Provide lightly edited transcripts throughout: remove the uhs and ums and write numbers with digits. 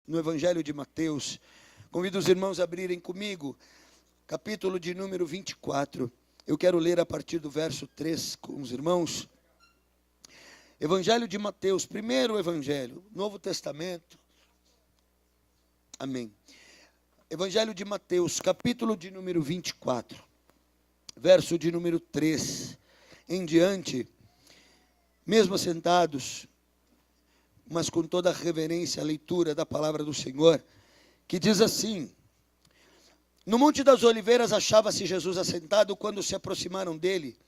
no Evangelho de Mateus. Convido os irmãos a abrirem comigo, capítulo de número 24. Eu quero ler a partir do verso 3 com os irmãos. Evangelho de Mateus, primeiro Evangelho, Novo Testamento. Amém. Evangelho de Mateus, capítulo de número 24, verso de número 3 em diante, mesmo assentados, mas com toda a reverência, a leitura da palavra do Senhor, que diz assim: No Monte das Oliveiras achava-se Jesus assentado quando se aproximaram dele.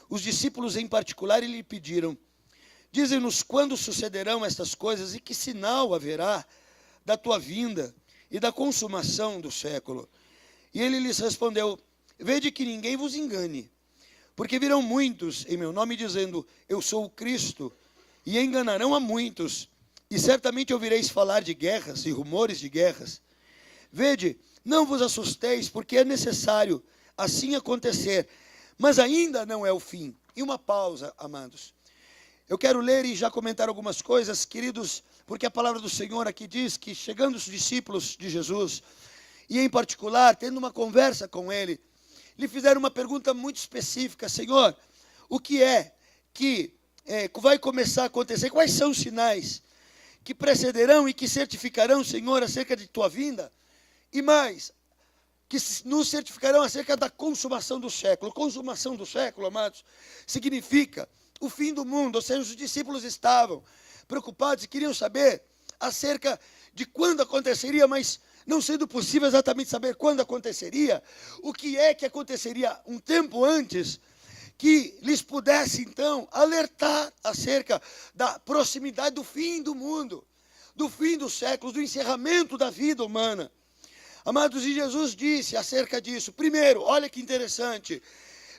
Os discípulos em particular lhe pediram: Dize-nos quando sucederão estas coisas e que sinal haverá da tua vinda e da consumação do século. E ele lhes respondeu: Vede que ninguém vos engane, porque virão muitos em meu nome dizendo: Eu sou o Cristo, e enganarão a muitos, e certamente ouvireis falar de guerras e rumores de guerras. Vede, não vos assusteis, porque é necessário assim acontecer, mas ainda não é o fim. E uma pausa, amados. Eu quero ler e já comentar algumas coisas, queridos, porque a palavra do Senhor aqui diz que chegando os discípulos de Jesus, e em particular, tendo uma conversa com ele, lhe fizeram uma pergunta muito específica: Senhor, o que é que vai começar a acontecer? Quais são os sinais que precederão e que certificarão, Senhor, acerca de tua vinda? E mais, que nos certificarão acerca da consumação do século. Consumação do século, amados, significa o fim do mundo. Ou seja, os discípulos estavam preocupados e queriam saber acerca de quando aconteceria, mas não sendo possível exatamente saber quando aconteceria, o que é que aconteceria um tempo antes, que lhes pudesse então alertar acerca da proximidade do fim do mundo, do fim dos séculos, do encerramento da vida humana. Amados, e Jesus disse acerca disso: primeiro, olha que interessante,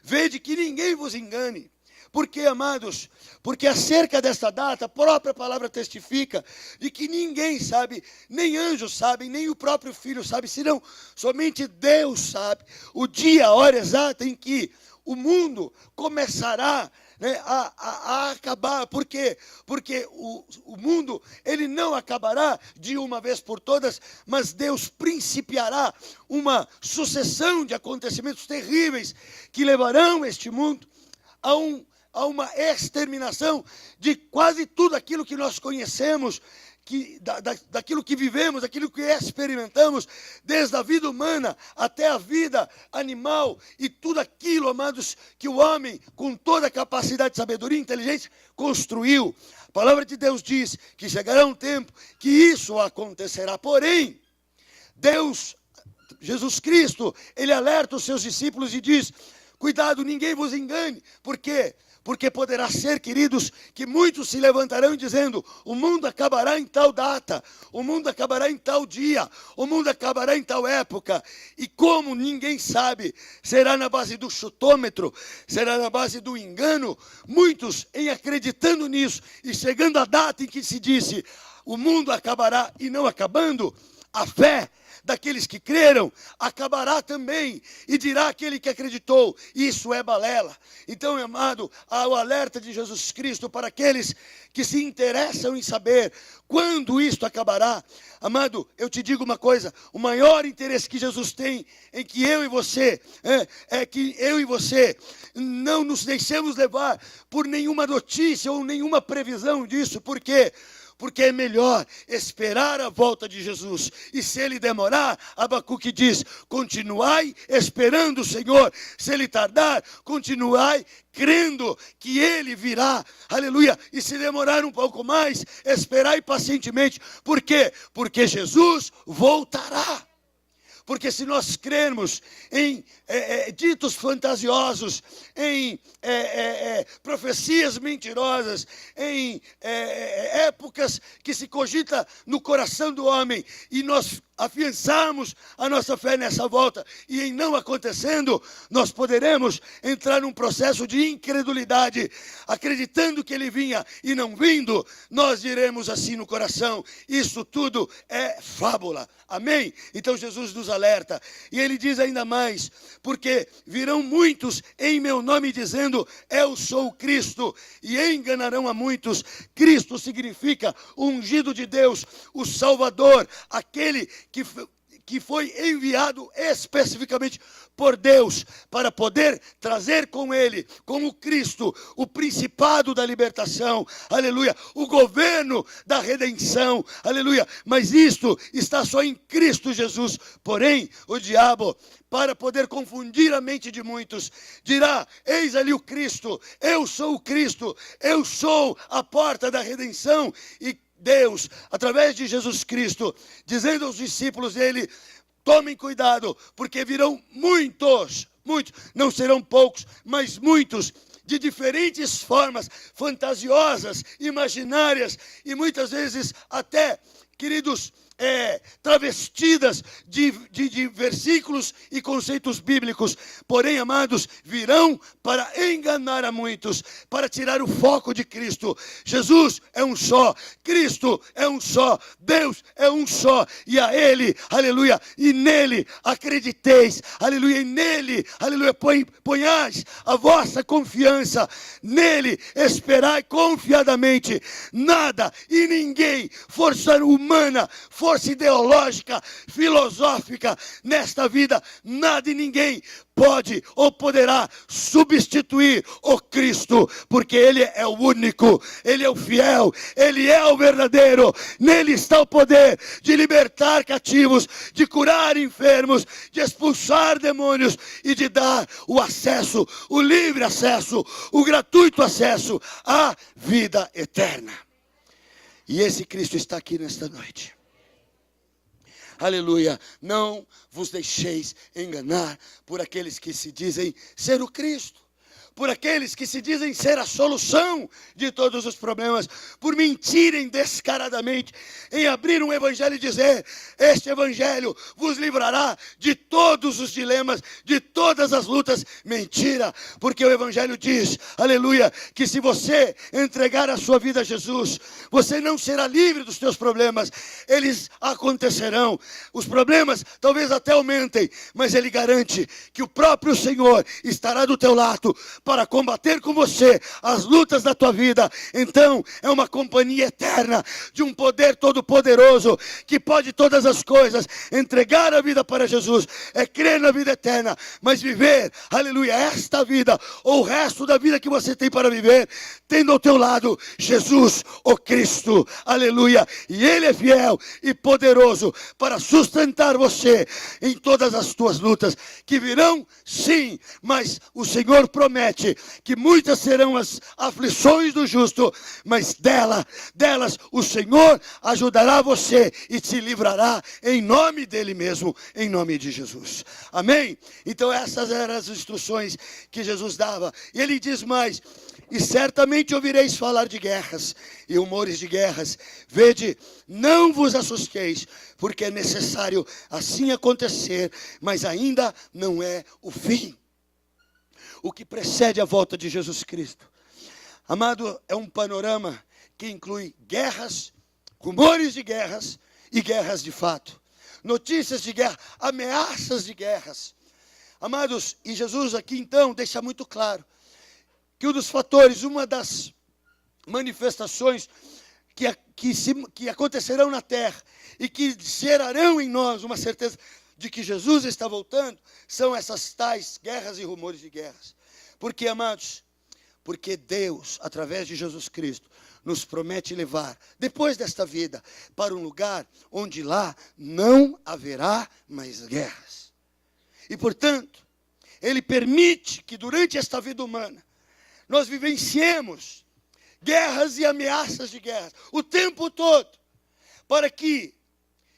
vede que ninguém vos engane. Por quê, amados? Porque acerca desta data, a própria palavra testifica de que ninguém sabe, nem anjos sabem, nem o próprio Filho sabe, senão somente Deus sabe o dia, a hora exata em que o mundo começará, a acabar. Por quê? Porque o mundo, ele não acabará de uma vez por todas, mas Deus principiará uma sucessão de acontecimentos terríveis que levarão este mundo a uma exterminação de quase tudo aquilo que nós conhecemos, daquilo que vivemos, daquilo que experimentamos, desde a vida humana até a vida animal, e tudo aquilo, amados, que o homem, com toda a capacidade de sabedoria e inteligência, construiu. A palavra de Deus diz que chegará um tempo que isso acontecerá. Porém, Deus, Jesus Cristo, ele alerta os seus discípulos e diz: cuidado, ninguém vos engane. Por quê? Porque poderá ser, queridos, que muitos se levantarão dizendo: o mundo acabará em tal data, o mundo acabará em tal dia, o mundo acabará em tal época. E como ninguém sabe, será na base do chutômetro, será na base do engano. Muitos, em acreditando nisso, e chegando a data em que se disse: o mundo acabará, e não acabando, a fé daqueles que creram acabará também, e dirá aquele que acreditou: isso é balela. Então, amado, há o alerta de Jesus Cristo para aqueles que se interessam em saber quando isto acabará. Amado, eu te digo uma coisa: o maior interesse que Jesus tem em que eu e você, é que eu e você não nos deixemos levar por nenhuma notícia ou nenhuma previsão disso. Por quê? Porque é melhor esperar a volta de Jesus. E se ele demorar, Abacuque diz: continuai esperando o Senhor. Se ele tardar, continuai crendo que ele virá. Aleluia. E se demorar um pouco mais, esperai pacientemente. Por quê? Porque Jesus voltará. Porque se nós crermos em ditos fantasiosos, em profecias mentirosas, em épocas que se cogita no coração do homem, e nós afiançarmos a nossa fé nessa volta, e em não acontecendo, nós poderemos entrar num processo de incredulidade, acreditando que ele vinha e não vindo. Nós diremos assim no coração: isso tudo é fábula. Amém? Então Jesus nos alerta. E ele diz ainda mais, porque virão muitos em meu nome dizendo, eu sou o Cristo, e enganarão a muitos. Cristo significa o ungido de Deus, o Salvador, aquele que foi enviado especificamente por Deus para poder trazer com ele, com o Cristo, o principado da libertação, aleluia, o governo da redenção, aleluia, mas isto está só em Cristo Jesus. Porém, o diabo, para poder confundir a mente de muitos, dirá, eis ali o Cristo, eu sou o Cristo, eu sou a porta da redenção. E Deus, através de Jesus Cristo, dizendo aos discípulos dele, tomem cuidado, porque virão muitos, não serão poucos, mas muitos, de diferentes formas, fantasiosas, imaginárias, e muitas vezes até, queridos, travestidas de versículos e conceitos bíblicos. Porém, amados, virão para enganar a muitos, para tirar o foco de Cristo. Jesus é um só, Cristo é um só, Deus é um só, e a Ele, aleluia, e nele acrediteis, aleluia, e nele, aleluia, ponhais a vossa confiança, nele esperai confiadamente. Nada e ninguém, força humana, força ideológica, filosófica, nesta vida, nada e ninguém pode ou poderá substituir o Cristo, porque Ele é o único, Ele é o fiel, Ele é o verdadeiro. Nele está o poder de libertar cativos, de curar enfermos, de expulsar demônios e de dar o acesso, o livre acesso, o gratuito acesso à vida eterna. E esse Cristo está aqui nesta noite. Aleluia, não vos deixeis enganar por aqueles que se dizem ser o Cristo, por aqueles que se dizem ser a solução de todos os problemas, por mentirem descaradamente em abrir um evangelho e dizer, este evangelho vos livrará de todos os dilemas, de todas as lutas. Mentira, porque o evangelho diz, aleluia, que se você entregar a sua vida a Jesus, você não será livre dos seus problemas, eles acontecerão, os problemas talvez até aumentem, mas ele garante que o próprio Senhor estará do teu lado, para combater com você as lutas da tua vida. Então, é uma companhia eterna, de um poder todo-poderoso, que pode todas as coisas. Entregar a vida para Jesus é crer na vida eterna, mas viver, aleluia, esta vida, ou o resto da vida que você tem para viver, tendo ao teu lado Jesus, o Cristo, aleluia, e Ele é fiel e poderoso para sustentar você em todas as tuas lutas, que virão sim, mas o Senhor promete que muitas serão as aflições do justo, mas delas o Senhor ajudará você e te livrará em nome dele mesmo, em nome de Jesus. Amém? Então essas eram as instruções que Jesus dava. E ele diz mais, e certamente ouvireis falar de guerras e rumores de guerras. Vede, não vos assusteis, porque é necessário assim acontecer, mas ainda não é o fim. O que precede a volta de Jesus Cristo, amado, é um panorama que inclui guerras, rumores de guerras e guerras de fato. Notícias de guerra, ameaças de guerras. Amados, e Jesus aqui então deixa muito claro que um dos fatores, uma das manifestações que acontecerão na terra e que gerarão em nós uma certeza de que Jesus está voltando, são essas tais guerras e rumores de guerras. Por quê, amados? Porque Deus, através de Jesus Cristo, nos promete levar, depois desta vida, para um lugar onde lá não haverá mais guerras. E, portanto, Ele permite que durante esta vida humana, nós vivenciemos guerras e ameaças de guerras, o tempo todo, para que,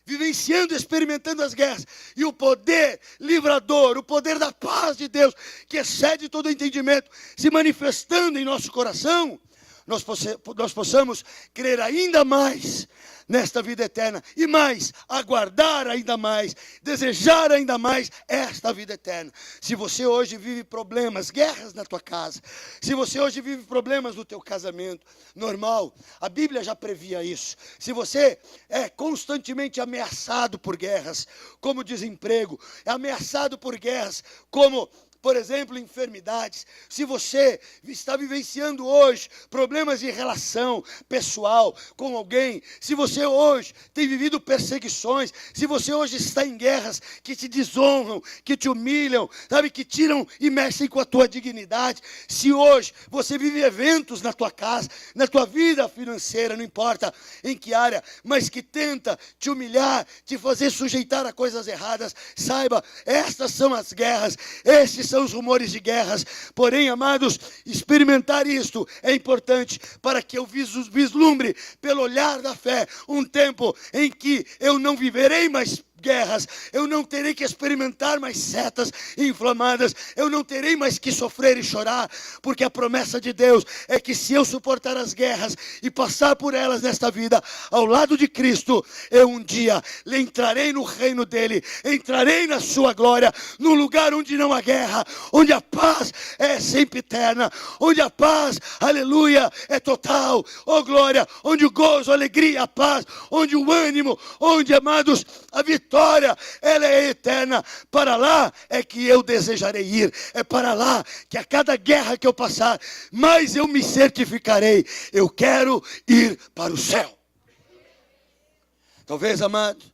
vivenciando, experimentando as guerras, e o poder livrador, o poder da paz de Deus, que excede todo entendimento, se manifestando em nosso coração, nós possamos crer ainda mais nesta vida eterna, e mais, aguardar ainda mais, desejar ainda mais esta vida eterna. Se você hoje vive problemas, guerras na tua casa, se você hoje vive problemas no teu casamento, normal, a Bíblia já previa isso. Se você é constantemente ameaçado por guerras, como desemprego, é ameaçado por guerras, como, por exemplo, enfermidades. Se você está vivenciando hoje problemas de relação pessoal com alguém, se você hoje tem vivido perseguições, se você hoje está em guerras que te desonram, que te humilham, sabe, que tiram e mexem com a tua dignidade, se hoje você vive eventos na tua casa, na tua vida financeira, não importa em que área, mas que tenta te humilhar, te fazer sujeitar a coisas erradas, saiba, estas são as guerras, estes são os rumores de guerras. Porém, amados, experimentar isto é importante para que eu vislumbre, pelo olhar da fé, um tempo em que eu não viverei mais guerras, eu não terei que experimentar mais setas inflamadas, eu não terei mais que sofrer e chorar, porque a promessa de Deus é que se eu suportar as guerras e passar por elas nesta vida, ao lado de Cristo, eu um dia entrarei no reino dele, entrarei na sua glória, num lugar onde não há guerra, onde a paz é sempre eterna, onde a paz, aleluia, é total, oh glória, onde o gozo, a alegria, a paz, onde o ânimo, onde, amados, a vitória, ela é eterna. Para lá é que eu desejarei ir. É para lá que a cada guerra que eu passar, mais eu me certificarei. Eu quero ir para o céu. Talvez, amado,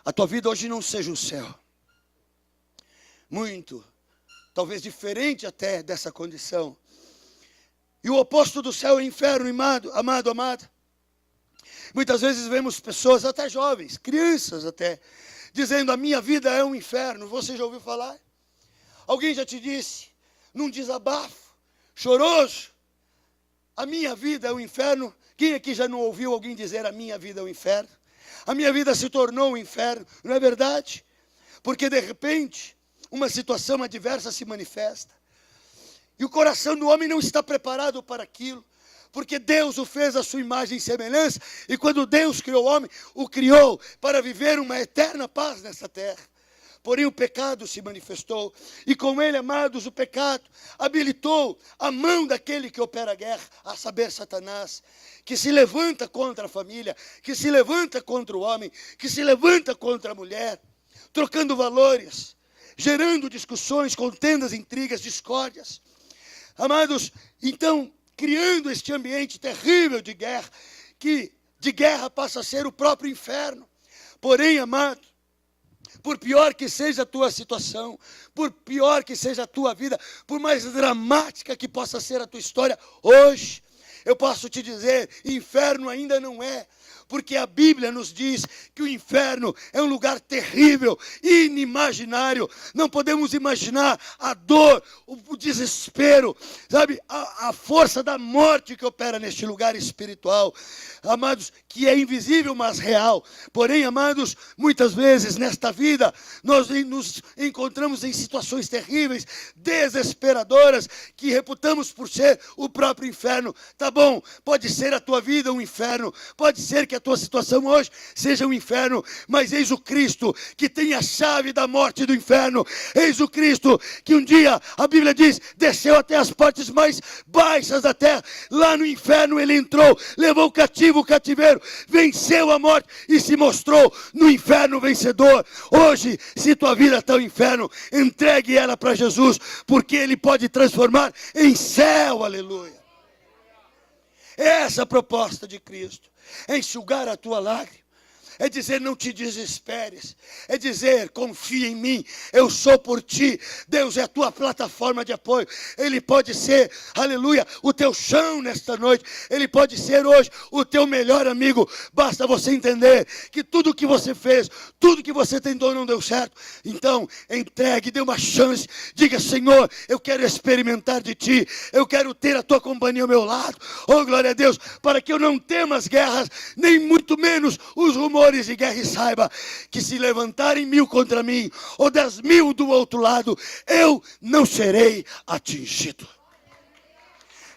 a tua vida hoje não seja o céu. Muito, talvez diferente até dessa condição. E o oposto do céu é o inferno, amado. Muitas vezes vemos pessoas, até jovens, crianças até, dizendo: a minha vida é um inferno. Você já ouviu falar? Alguém já te disse, num desabafo, choroso, a minha vida é um inferno? Quem aqui já não ouviu alguém dizer: a minha vida é um inferno? A minha vida se tornou um inferno, não é verdade? Porque de repente, uma situação adversa se manifesta, e o coração do homem não está preparado para aquilo, porque Deus o fez à sua imagem e semelhança, e quando Deus criou o homem, o criou para viver uma eterna paz nessa terra. Porém o pecado se manifestou, e com ele, amados, o pecado habilitou a mão daquele que opera a guerra, a saber, Satanás, que se levanta contra a família, que se levanta contra o homem, que se levanta contra a mulher, trocando valores, gerando discussões, contendas, intrigas, discórdias. Amados, então, criando este ambiente terrível de guerra, que de guerra passa a ser o próprio inferno. Porém, amado, por pior que seja a tua situação, por pior que seja a tua vida, por mais dramática que possa ser a tua história, hoje, eu posso te dizer, inferno ainda não é. Porque a Bíblia nos diz que o inferno é um lugar terrível, inimaginável. Não podemos imaginar a dor, o desespero, sabe? A força da morte que opera neste lugar espiritual. Amados, que é invisível, mas real. Porém, amados, muitas vezes nesta vida, nós nos encontramos em situações terríveis, desesperadoras, que reputamos por ser o próprio inferno. Tá bom, pode ser a tua vida um inferno, pode ser que a tua situação hoje seja um inferno, mas eis o Cristo que tem a chave da morte e do inferno. Eis o Cristo que um dia, a Bíblia diz, desceu até as partes mais baixas da terra. Lá no inferno ele entrou, levou cativo o cativeiro, venceu a morte e se mostrou no inferno vencedor. Hoje, se tua vida está no inferno, entregue ela para Jesus, porque ele pode transformar em céu. Aleluia. Essa é a proposta de Cristo, é enxugar a tua lágrima, é dizer: não te desesperes, é dizer: confia em mim, eu sou por ti. Deus é a tua plataforma de apoio. Ele pode ser, aleluia, o teu chão nesta noite. Ele pode ser hoje o teu melhor amigo. Basta você entender que tudo que você fez, tudo que você tentou não deu certo. Então entregue, dê uma chance, diga: Senhor, eu quero experimentar de ti, eu quero ter a tua companhia ao meu lado. Oh glória a Deus, para que eu não tema as guerras, nem muito menos os rumores de guerra, e saiba que se levantarem 1000 contra mim, ou 10.000 do outro lado, eu não serei atingido.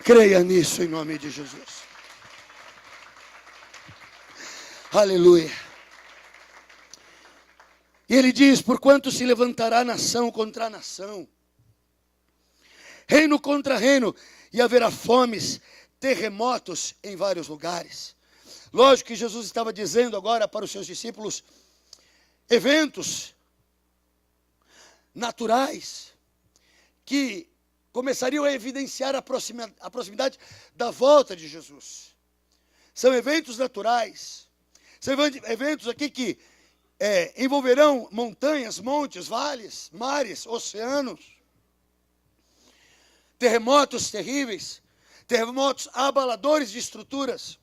Creia nisso em nome de Jesus. Aleluia. E ele diz: porquanto se levantará nação contra nação, reino contra reino, e haverá fomes, terremotos em vários lugares. Lógico que Jesus estava dizendo agora para os seus discípulos eventos naturais que começariam a evidenciar a proximidade da volta de Jesus. São eventos naturais, são eventos aqui que envolverão montanhas, montes, vales, mares, oceanos, terremotos terríveis, terremotos abaladores de estruturas.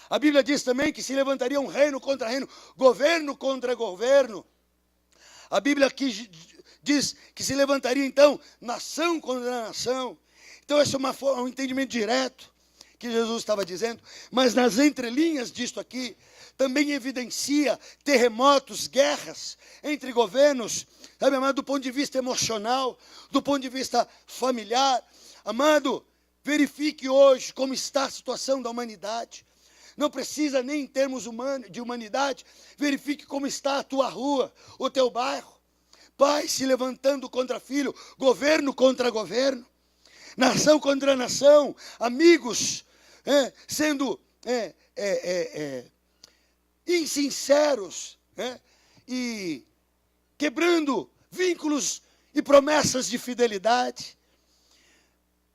A Bíblia diz também que se levantaria um reino contra reino, governo contra governo. A Bíblia aqui diz que se levantaria então nação contra nação. Então esse é um entendimento direto que Jesus estava dizendo, mas nas entrelinhas disto aqui, também evidencia terremotos, guerras entre governos, sabe, amado, do ponto de vista emocional, do ponto de vista familiar. Amado, verifique hoje como está a situação da humanidade. Não precisa nem em termos de humanidade, verifique como está a tua rua, o teu bairro. Pai se levantando contra filho, governo contra governo, nação contra nação, amigos sendo insinceros, e quebrando vínculos e promessas de fidelidade.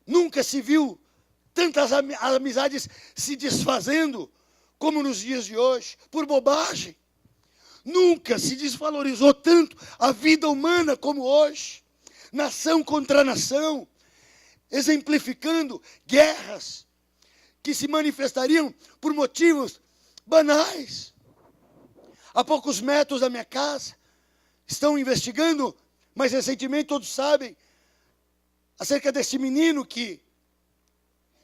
Nunca se viu tantas amizades se desfazendo como nos dias de hoje, por bobagem. Nunca se desvalorizou tanto a vida humana como hoje. Nação contra nação, exemplificando guerras que se manifestariam por motivos banais. A poucos metros da minha casa, estão investigando, mas recentemente todos sabem, acerca desse menino que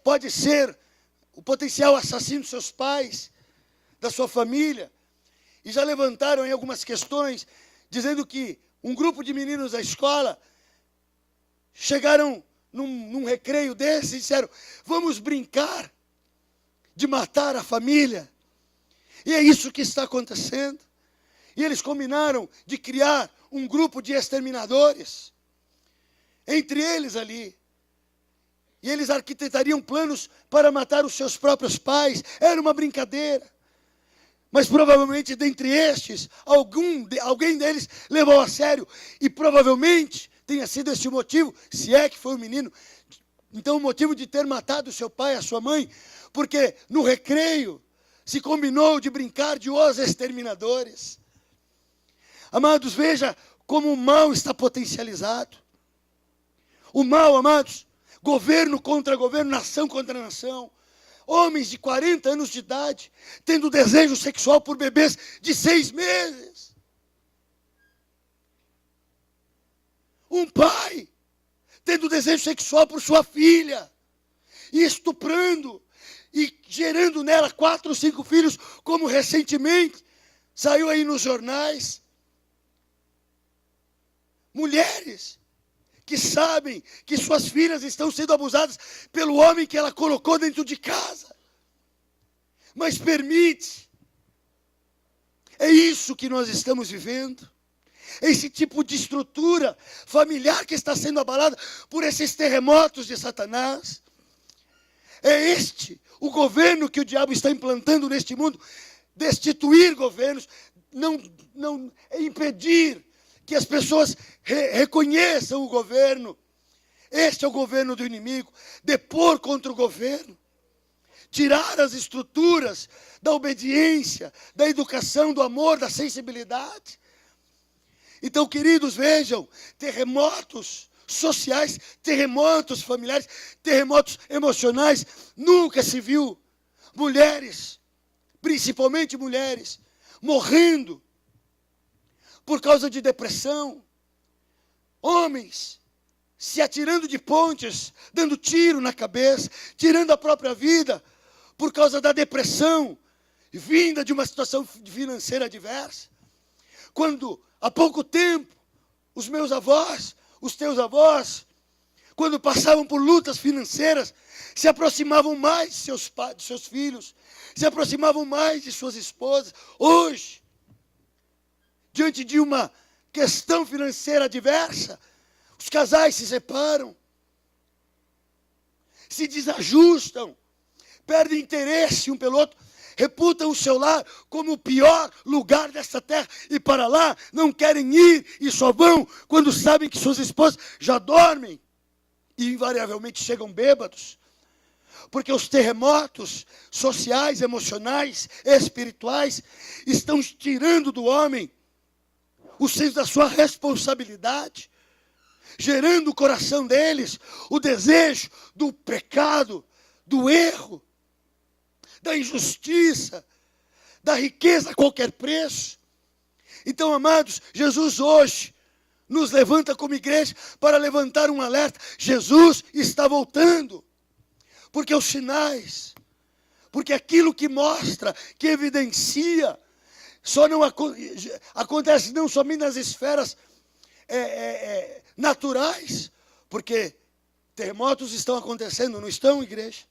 pode ser o potencial assassino dos seus pais, da sua família. E já levantaram aí algumas questões, dizendo que um grupo de meninos da escola chegaram num recreio desse e disseram: vamos brincar de matar a família. E é isso que está acontecendo. E eles combinaram de criar um grupo de exterminadores, entre eles ali. E eles arquitetariam planos para matar os seus próprios pais. Era uma brincadeira. Mas provavelmente dentre estes, alguém deles levou a sério. E provavelmente tenha sido esse o motivo, se é que foi o menino. Então o motivo de ter matado seu pai e a sua mãe, porque no recreio se combinou de brincar de os exterminadores. Amados, veja como o mal está potencializado. O mal, amados, governo contra governo, nação contra nação. Homens de 40 anos de idade, tendo desejo sexual por bebês de 6 meses. Um pai, tendo desejo sexual por sua filha, e estuprando, e gerando nela 4 ou 5 filhos, como recentemente saiu aí nos jornais. Mulheres que sabem que suas filhas estão sendo abusadas pelo homem que ela colocou dentro de casa, mas permite. É isso que nós estamos vivendo. Esse tipo de estrutura familiar que está sendo abalada por esses terremotos de Satanás. É este o governo que o diabo está implantando neste mundo. Destituir governos, não impedir que as pessoas reconheçam o governo. Este é o governo do inimigo. Depor contra o governo. Tirar as estruturas da obediência, da educação, do amor, da sensibilidade. Então, queridos, vejam, terremotos sociais, terremotos familiares, terremotos emocionais. Nunca se viu mulheres, principalmente mulheres, morrendo por causa de depressão. Homens se atirando de pontes, dando tiro na cabeça, tirando a própria vida por causa da depressão vinda de uma situação financeira adversa. Quando há pouco tempo os meus avós, os teus avós, quando passavam por lutas financeiras, se aproximavam mais de seus pais, de seus filhos, se aproximavam mais de suas esposas. Hoje, diante de uma questão financeira adversa, os casais se separam, se desajustam, perdem interesse um pelo outro, reputam o seu lar como o pior lugar desta terra, e para lá não querem ir, e só vão quando sabem que suas esposas já dormem, e invariavelmente chegam bêbados, porque os terremotos sociais, emocionais, espirituais, estão tirando do homem o senso da sua responsabilidade, gerando no coração deles o desejo do pecado, do erro, da injustiça, da riqueza a qualquer preço. Então, amados, Jesus hoje nos levanta como igreja para levantar um alerta. Jesus está voltando, porque os sinais, porque aquilo que mostra, que evidencia, só não acontece não somente nas esferas naturais, porque terremotos estão acontecendo, não estão, igreja?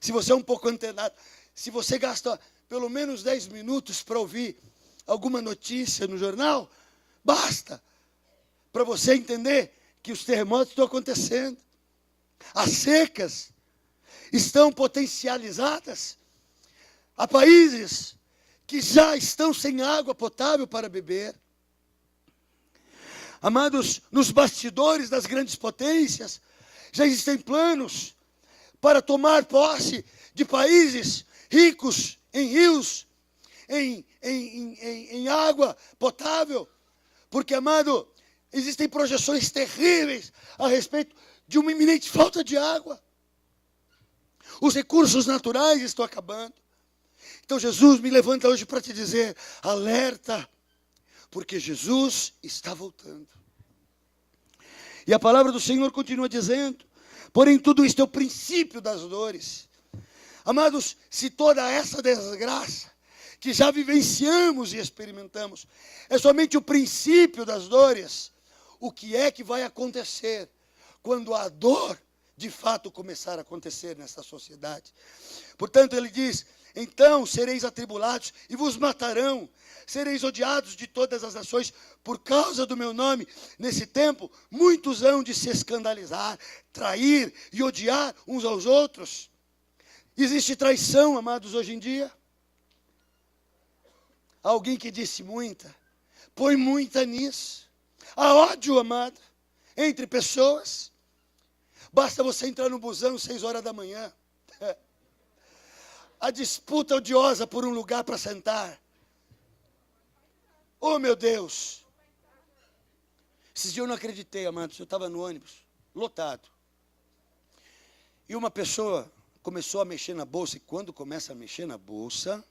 Se você é um pouco antenado, se você gasta pelo menos 10 minutos para ouvir alguma notícia no jornal, basta para você entender que os terremotos estão acontecendo. As secas estão potencializadas. Há países que já estão sem água potável para beber. Amados, nos bastidores das grandes potências, já existem planos para tomar posse de países ricos em rios, em água potável. Porque, amado, existem projeções terríveis a respeito de uma iminente falta de água. Os recursos naturais estão acabando. Então Jesus me levanta hoje para te dizer, alerta, porque Jesus está voltando. E a palavra do Senhor continua dizendo, porém tudo isto é o princípio das dores. Amados, se toda essa desgraça que já vivenciamos e experimentamos é somente o princípio das dores, o que é que vai acontecer quando a dor de fato começar a acontecer nessa sociedade? Portanto, ele diz, então sereis atribulados e vos matarão, sereis odiados de todas as nações por causa do meu nome. Nesse tempo, muitos hão de se escandalizar, trair e odiar uns aos outros. Existe traição, amados, hoje em dia? Alguém que disse muita, põe muita nisso. Há ódio, amado, entre pessoas. Basta você entrar no busão 6 horas da manhã. A disputa odiosa por um lugar para sentar. Oh, meu Deus. Esses dias eu não acreditei, amados. Eu estava no ônibus, lotado. E uma pessoa começou a mexer na bolsa. E quando começa a mexer na bolsa,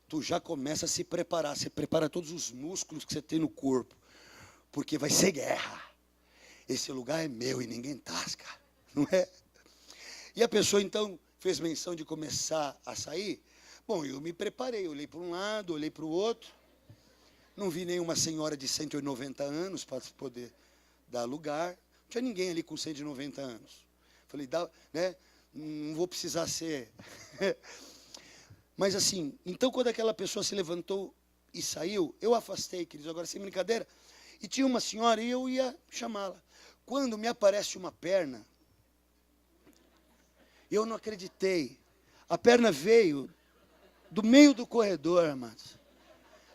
tu já começa a se preparar. Você prepara todos os músculos que você tem no corpo. Porque vai ser guerra. Esse lugar é meu e ninguém tasca. Não é? E a pessoa, então, fez menção de começar a sair. Bom, eu me preparei. Olhei para um lado, olhei para o outro. Não vi nenhuma senhora de 190 anos para poder dar lugar. Não tinha ninguém ali com 190 anos. Falei, né? Não vou precisar ser. Mas assim, então quando aquela pessoa se levantou e saiu, eu afastei, queridos, agora sem brincadeira, e tinha uma senhora e eu ia chamá-la. Quando me aparece uma perna, eu não acreditei. A perna veio do meio do corredor, amados.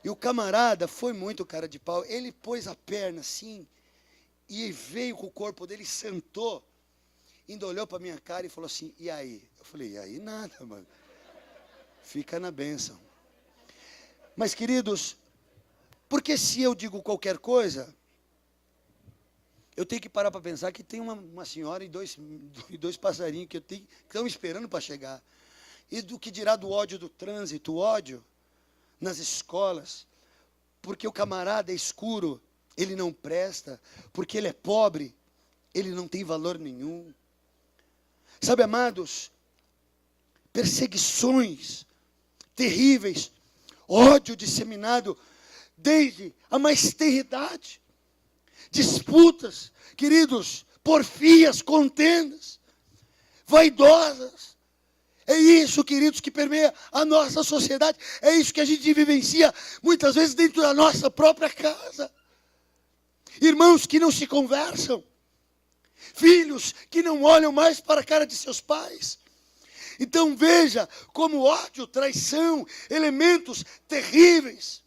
E o camarada foi muito cara de pau. Ele pôs a perna assim, e veio com o corpo dele, sentou, ainda olhou para a minha cara e falou assim, e aí? Eu falei, e aí nada, mano. Fica na bênção. Mas, queridos, porque se eu digo qualquer coisa, eu tenho que parar para pensar que tem uma senhora e dois passarinhos que estão esperando para chegar. E do que dirá do ódio do trânsito, o ódio nas escolas, porque o camarada é escuro, ele não presta, porque ele é pobre, ele não tem valor nenhum. Sabe, amados, perseguições terríveis, ódio disseminado desde a mais tenra idade, disputas, queridos, porfias, contendas, vaidosas. É isso, queridos, que permeia a nossa sociedade. É isso que a gente vivencia muitas vezes dentro da nossa própria casa. Irmãos que não se conversam. Filhos que não olham mais para a cara de seus pais. Então veja como ódio, traição, elementos terríveis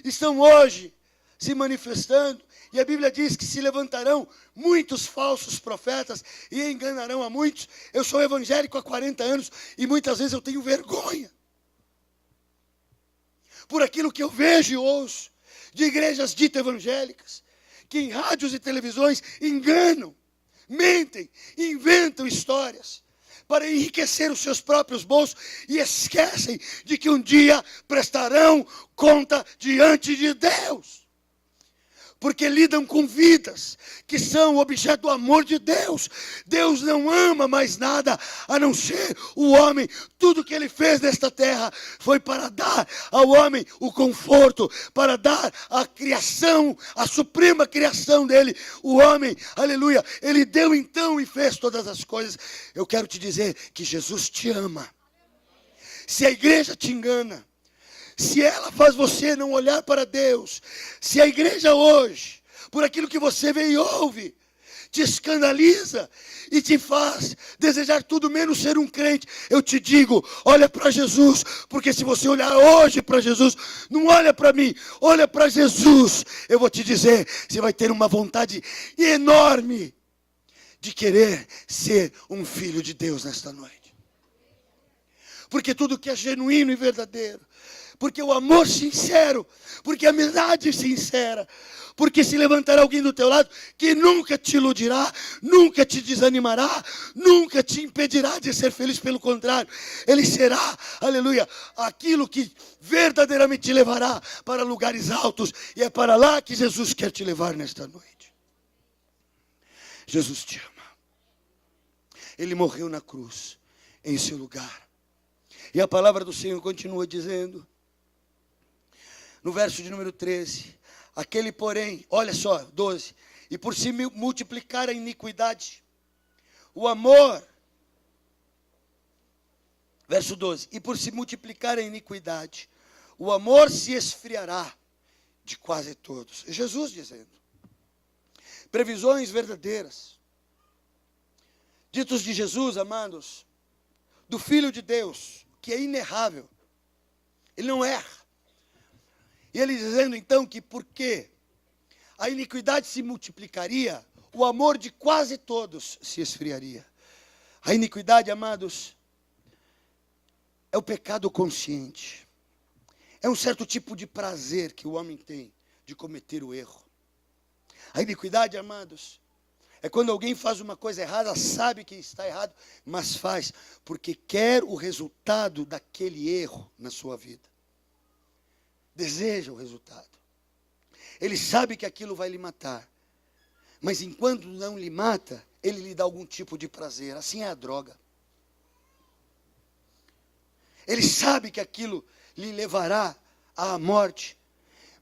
estão hoje se manifestando. E a Bíblia diz que se levantarão muitos falsos profetas e enganarão a muitos. Eu sou evangélico há 40 anos e muitas vezes eu tenho vergonha por aquilo que eu vejo e ouço de igrejas ditas evangélicas, que em rádios e televisões enganam, mentem, inventam histórias para enriquecer os seus próprios bolsos e esquecem de que um dia prestarão conta diante de Deus. Porque lidam com vidas que são objeto do amor de Deus. Deus não ama mais nada a não ser o homem. Tudo que Ele fez nesta terra foi para dar ao homem o conforto, para dar a criação, a suprema criação dele, o homem, aleluia. Ele deu então e fez todas as coisas. Eu quero te dizer que Jesus te ama. Se a igreja te engana, se ela faz você não olhar para Deus, se a igreja hoje, por aquilo que você vê e ouve, te escandaliza e te faz desejar tudo menos ser um crente, eu te digo, olha para Jesus, porque se você olhar hoje para Jesus, não olha para mim, olha para Jesus, eu vou te dizer, você vai ter uma vontade enorme de querer ser um filho de Deus nesta noite. Porque tudo que é genuíno e verdadeiro, porque o amor sincero, porque a amizade sincera, porque se levantará alguém do teu lado que nunca te iludirá, nunca te desanimará, nunca te impedirá de ser feliz, pelo contrário, ele será, aleluia, aquilo que verdadeiramente te levará para lugares altos, e é para lá que Jesus quer te levar nesta noite. Jesus te ama. Ele morreu na cruz, em seu lugar. E a palavra do Senhor continua dizendo, no verso de número 13, aquele porém, olha só, 12, e por se multiplicar a iniquidade, o amor, verso 12, e por se multiplicar a iniquidade, o amor se esfriará de quase todos. Jesus dizendo, previsões verdadeiras, ditos de Jesus, amados, do Filho de Deus, que é inerrável, ele não erra. E ele dizendo então que porque a iniquidade se multiplicaria, o amor de quase todos se esfriaria. A iniquidade, amados, é o pecado consciente. É um certo tipo de prazer que o homem tem de cometer o erro. A iniquidade, amados, é quando alguém faz uma coisa errada, sabe que está errado, mas faz porque quer o resultado daquele erro na sua vida. Deseja o resultado. Ele sabe que aquilo vai lhe matar. Mas enquanto não lhe mata, ele lhe dá algum tipo de prazer. Assim é a droga. Ele sabe que aquilo lhe levará à morte.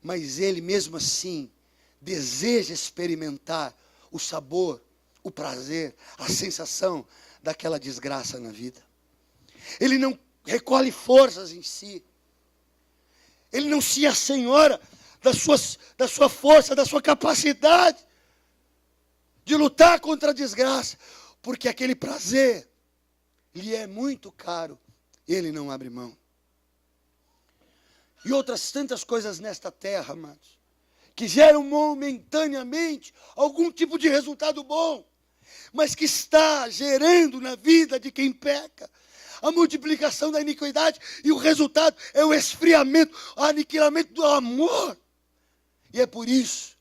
Mas ele mesmo assim deseja experimentar o sabor, o prazer, a sensação daquela desgraça na vida. Ele não recolhe forças em si. Ele não se assenhora da sua força, da sua capacidade de lutar contra a desgraça, porque aquele prazer lhe é muito caro, ele não abre mão. E outras tantas coisas nesta terra, amados, que geram momentaneamente algum tipo de resultado bom, mas que está gerando na vida de quem peca a multiplicação da iniquidade, e o resultado é o esfriamento, o aniquilamento do amor. E é por isso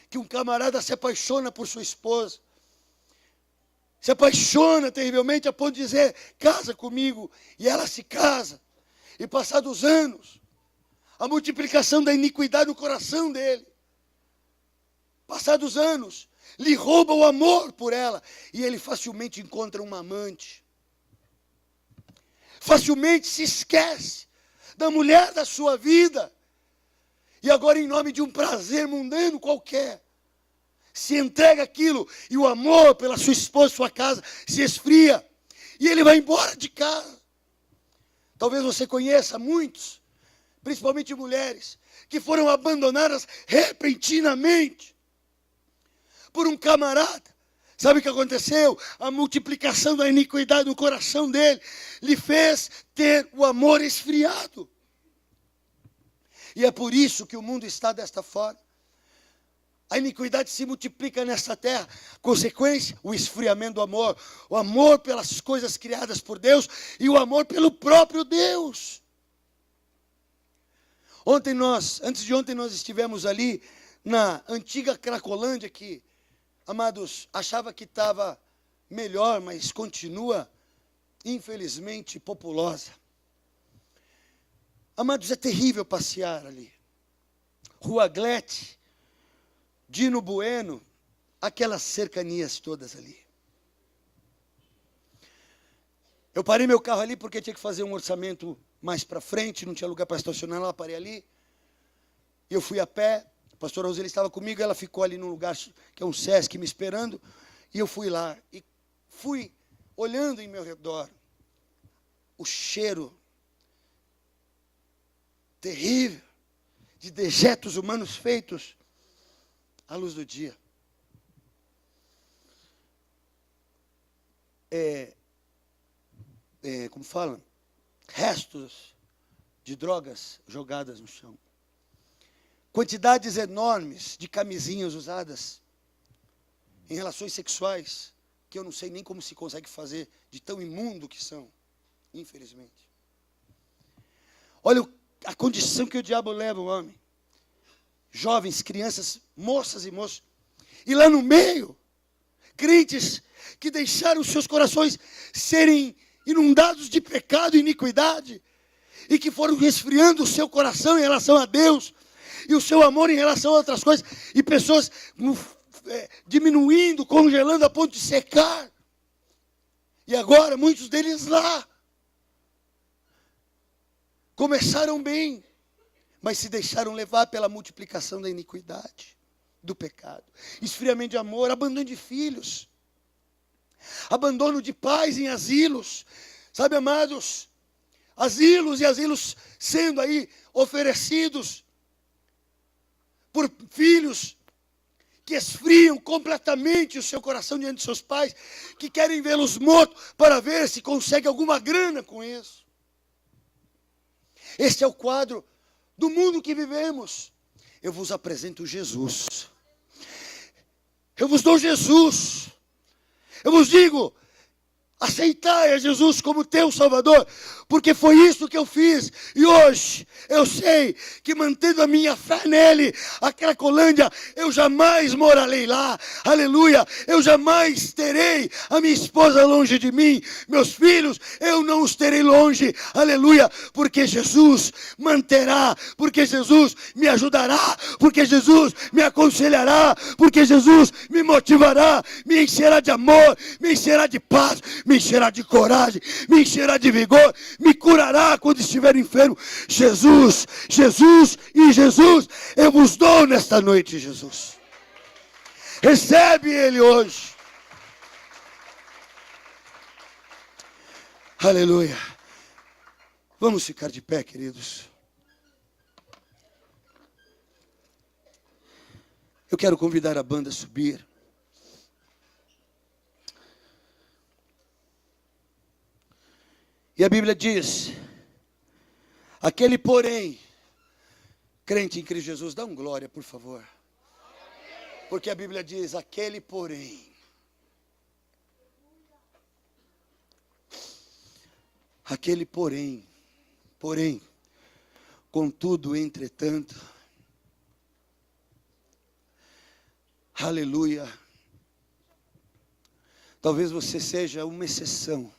que um camarada se apaixona por sua esposa, se apaixona terrivelmente a ponto de dizer, casa comigo, e ela se casa, e passados anos, a multiplicação da iniquidade no coração dele, passados anos, lhe rouba o amor por ela, e ele facilmente encontra uma amante, facilmente se esquece da mulher da sua vida, e agora em nome de um prazer mundano qualquer, se entrega aquilo, e o amor pela sua esposa, sua casa, se esfria, e ele vai embora de casa. Talvez você conheça muitos, principalmente mulheres, que foram abandonadas repentinamente por um camarada. Sabe o que aconteceu? A multiplicação da iniquidade no coração dele lhe fez ter o amor esfriado. E é por isso que o mundo está desta forma. A iniquidade se multiplica nesta terra. Consequência, o esfriamento do amor. O amor pelas coisas criadas por Deus e o amor pelo próprio Deus. Antes de ontem nós estivemos ali na antiga Cracolândia, que, amados, achava que estava melhor, mas continua, infelizmente, populosa. Amados, é terrível passear ali. Rua Glete, Dino Bueno, aquelas cercanias todas ali. Eu parei meu carro ali porque tinha que fazer um orçamento mais para frente, não tinha lugar para estacionar lá, parei ali. E eu fui a pé, a pastora Roseli estava comigo, ela ficou ali num lugar que é um Sesc me esperando, e eu fui lá, e fui olhando em meu redor, o cheiro terrível de dejetos humanos feitos à luz do dia. Como fala? Restos de drogas jogadas no chão. Quantidades enormes de camisinhas usadas em relações sexuais, que eu não sei nem como se consegue fazer, de tão imundo que são, infelizmente. Olha a condição que o diabo leva o homem. Jovens, crianças, moças e moços. E lá no meio, crentes que deixaram seus corações serem inundados de pecado e iniquidade, e que foram resfriando o seu coração em relação a Deus, e o seu amor em relação a outras coisas, e pessoas diminuindo, congelando a ponto de secar. E agora, muitos deles lá, começaram bem, mas se deixaram levar pela multiplicação da iniquidade, do pecado. Esfriamento de amor, abandono de filhos, abandono de pais em asilos. Sabe, amados, asilos e asilos sendo aí oferecidos por filhos que esfriam completamente o seu coração diante de seus pais, que querem vê-los mortos para ver se consegue alguma grana com isso. Este é o quadro do mundo que vivemos. Eu vos apresento Jesus. Eu vos dou Jesus. Eu vos digo, aceitai a Jesus como teu Salvador, porque foi isso que eu fiz. E hoje eu sei que, mantendo a minha fé nele, a Cracolândia, eu jamais morarei lá. Aleluia. Eu jamais terei a minha esposa longe de mim. Meus filhos, eu não os terei longe. Aleluia. Porque Jesus manterá, porque Jesus me ajudará, porque Jesus me aconselhará, porque Jesus me motivará, me encherá de amor, me encherá de paz, me encherá de coragem, me encherá de vigor, me curará quando estiver enfermo. Jesus, Jesus e Jesus, eu vos dou nesta noite, Jesus. Recebe Ele hoje. Aleluia. Vamos ficar de pé, queridos. Eu quero convidar a banda a subir. E a Bíblia diz, aquele porém, crente em Cristo Jesus, dá um glória, por favor. Porque a Bíblia diz, aquele porém. Aquele porém, contudo, entretanto, aleluia. Talvez você seja uma exceção.